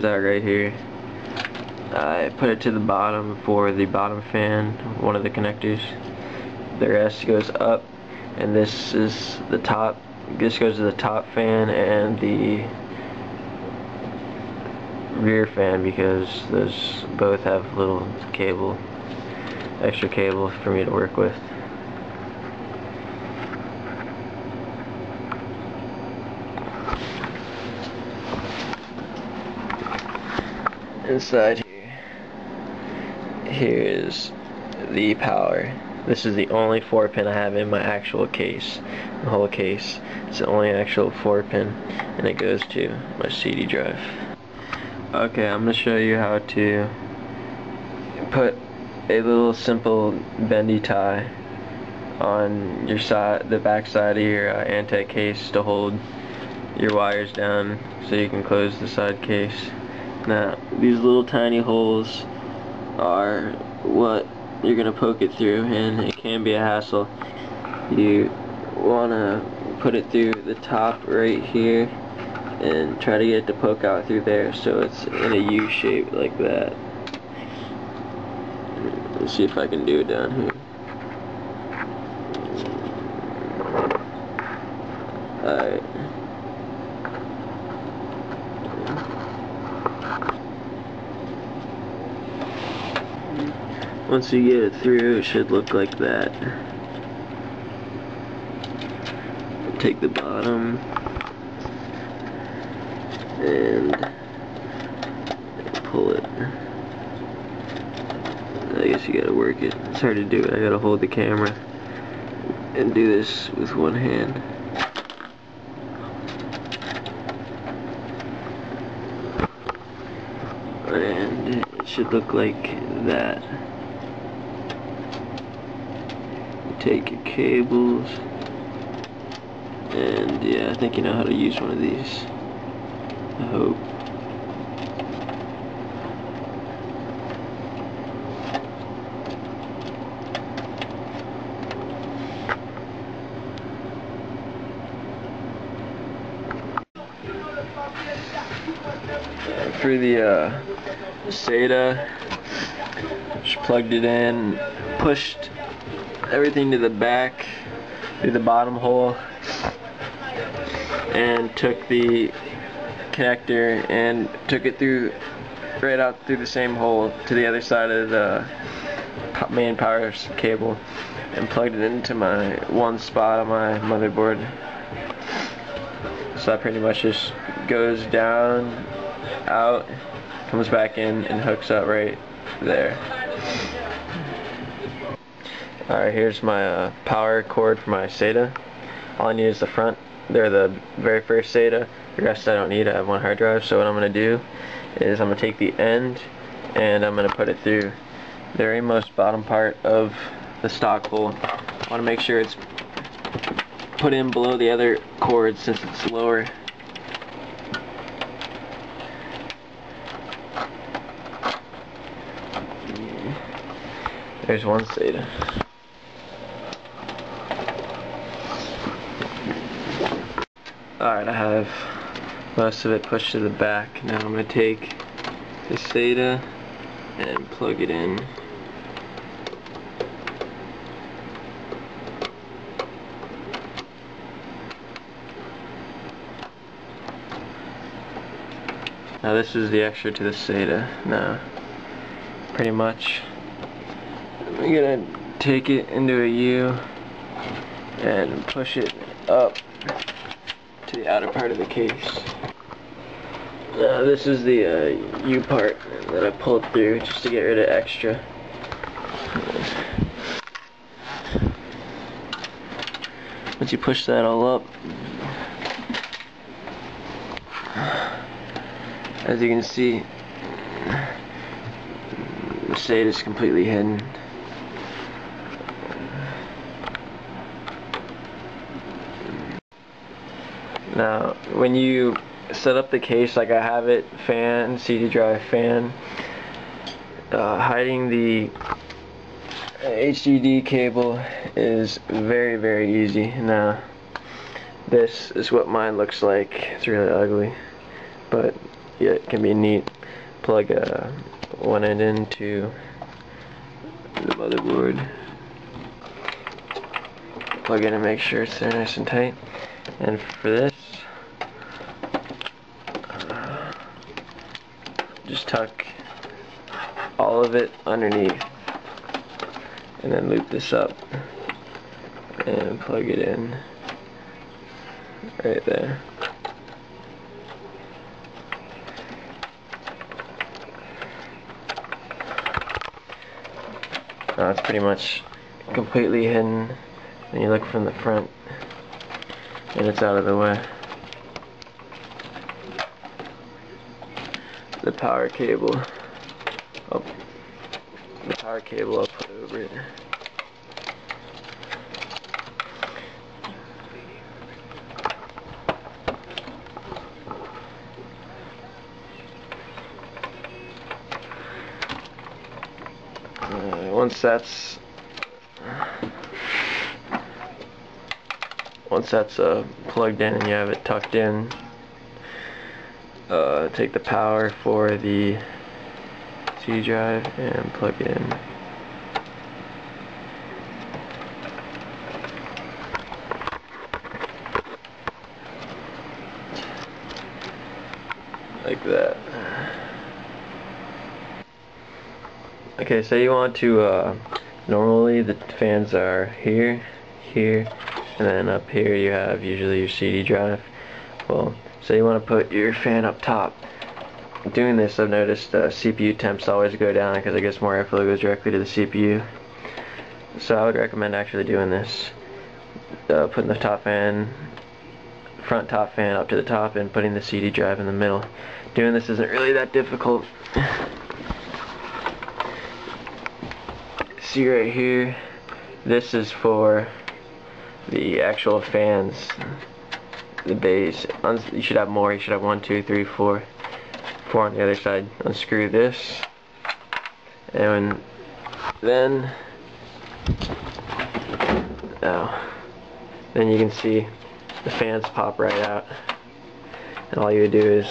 Out right here. I put it to the bottom for the bottom fan, one of the connectors. The rest goes up, and this is the top. This goes to the top fan and the rear fan, because those both have little cable, extra cable for me to work with. Inside here is the power. This is the only 4-pin I have in my actual case, the whole case. It's the only actual 4-pin, and it goes to my CD drive. Okay, I'm going to show you how to put a little simple bendy tie on your side, the back side of your Antec case, to hold your wires down so you can close the side case. Now, these little tiny holes are what you're going to poke it through, and it can be a hassle. You want to put it through the top right here and try to get it to poke out through there so it's in a U shape like that. Let's see if I can do it down here. Alright. Once you get it through, it should look like that. Take the bottom and pull it. I guess you gotta work it. It's hard to do it. I gotta hold the camera and do this with one hand. And it should look like that. You take your cables, and yeah, I think you know how to use one of these. I hope. For the SATA, just plugged it in, pushed everything to the back through the bottom hole, and took the connector and took it through right out through the same hole to the other side of the main power cable, and plugged it into my one spot on my motherboard. So that pretty much just goes down, out, comes back in, and hooks up right there. Alright, here's my power cord for my SATA. All I need is the front. They're the very first SATA. The rest I don't need. I have one hard drive. So what I'm going to do is I'm going to take the end and I'm going to put it through the very most bottom part of the stock hole. I want to make sure it's put in below the other cord since it's lower. There's one SATA. Alright, I have most of it pushed to the back. Now I'm going to take the SATA and plug it in. Now this is the extra to the SATA. Now, pretty much, I'm gonna take it into a U and push it up to the outer part of the case. Now this is the U part that I pulled through just to get rid of extra. Once you push that all up, as you can see, the SATA is completely hidden. Now, when you set up the case like I have it, fan, CD drive fan, hiding the HDD cable is very, very easy. Now, this is what mine looks like. It's really ugly, but yeah, it can be neat. Plug one end into the motherboard. Plug in and make sure it's there nice and tight. And for this, just tuck all of it underneath, and then loop this up and plug it in right there. Now it's pretty much completely hidden, and you look from the front and it's out of the way. The power cable, I'll put over it. Once that's plugged in and you have it tucked in, take the power for the CD drive and plug it in. Like that. Okay, so you want to, normally the fans are here, here, and then up here you have usually your CD drive. Well, so you want to put your fan up top. Doing this, I've noticed CPU temps always go down because I guess more airflow goes directly to the CPU. So I would recommend actually doing this. Putting the front top fan up to the top and putting the CD drive in the middle. Doing this isn't really that difficult. See right here, this is for the actual fans, the base. You should have more. You should have 1, 2, 3, 4 on the other side. Unscrew this, and then you can see the fans pop right out. And all you do is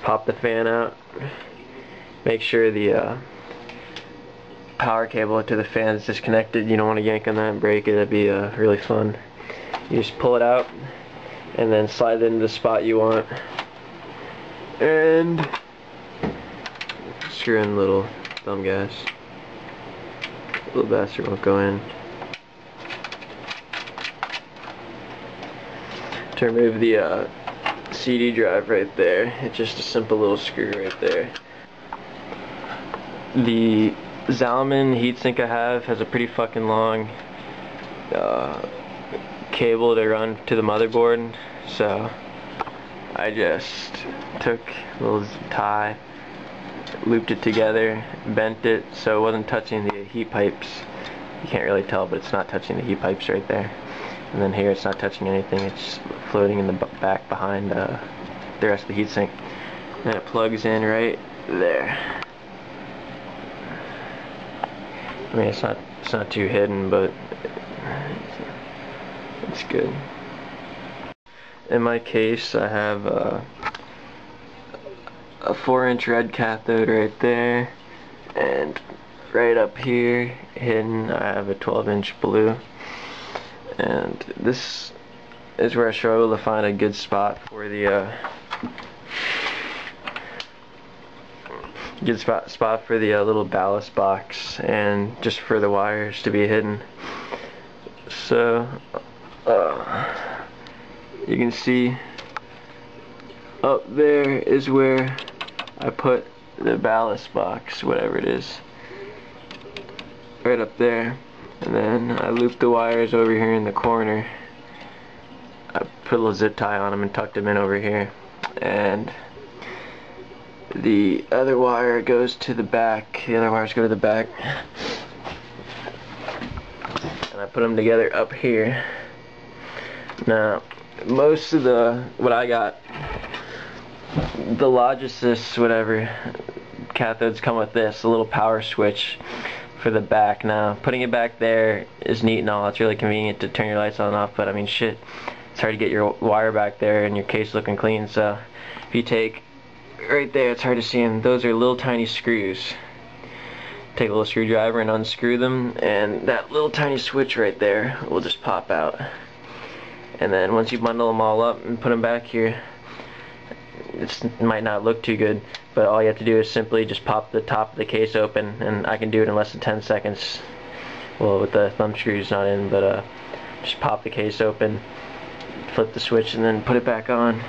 pop the fan out. Make sure the power cable to the fan is disconnected. You don't want to yank on that and break it. That'd be really fun. You just pull it out and then slide it into the spot you want, and screw in the little thumb gas. Little bastard won't go in. To remove the CD drive right there, it's just a simple little screw right there. The Zalman heatsink I have has a pretty fucking long cable to run to the motherboard, so I just took a little tie, looped it together, bent it so it wasn't touching the heat pipes. You can't really tell, but it's not touching the heat pipes right there. And then here it's not touching anything, it's floating in the back behind the rest of the heatsink. And it plugs in right there. I mean, it's not too hidden, but it's good. In my case, I have a 4-inch red cathode right there, and right up here, hidden, I have a 12-inch blue. And this is where I struggle to find a good spot for the spot for the little ballast box, and just for the wires to be hidden. So you can see up there is where I put the ballast box, whatever it is, right up there. And then I looped the wires over here in the corner. I put a little zip tie on them and tucked them in over here. And the other wire goes to the back. The other wires go to the back. And I put them together up here. Now, most of what I got, the Logisys, whatever, cathodes come with this, a little power switch for the back. Now, putting it back there is neat and all. It's really convenient to turn your lights on and off, but I mean, shit, it's hard to get your wire back there and your case looking clean. So if you take right there, it's hard to see them. Those are little tiny screws. Take a little screwdriver and unscrew them, and that little tiny switch right there will just pop out. And then once you bundle them all up and put them back here, it might not look too good, but all you have to do is simply just pop the top of the case open, and I can do it in less than 10 seconds. Well, with the thumb screws not in, but just pop the case open, flip the switch, and then put it back on.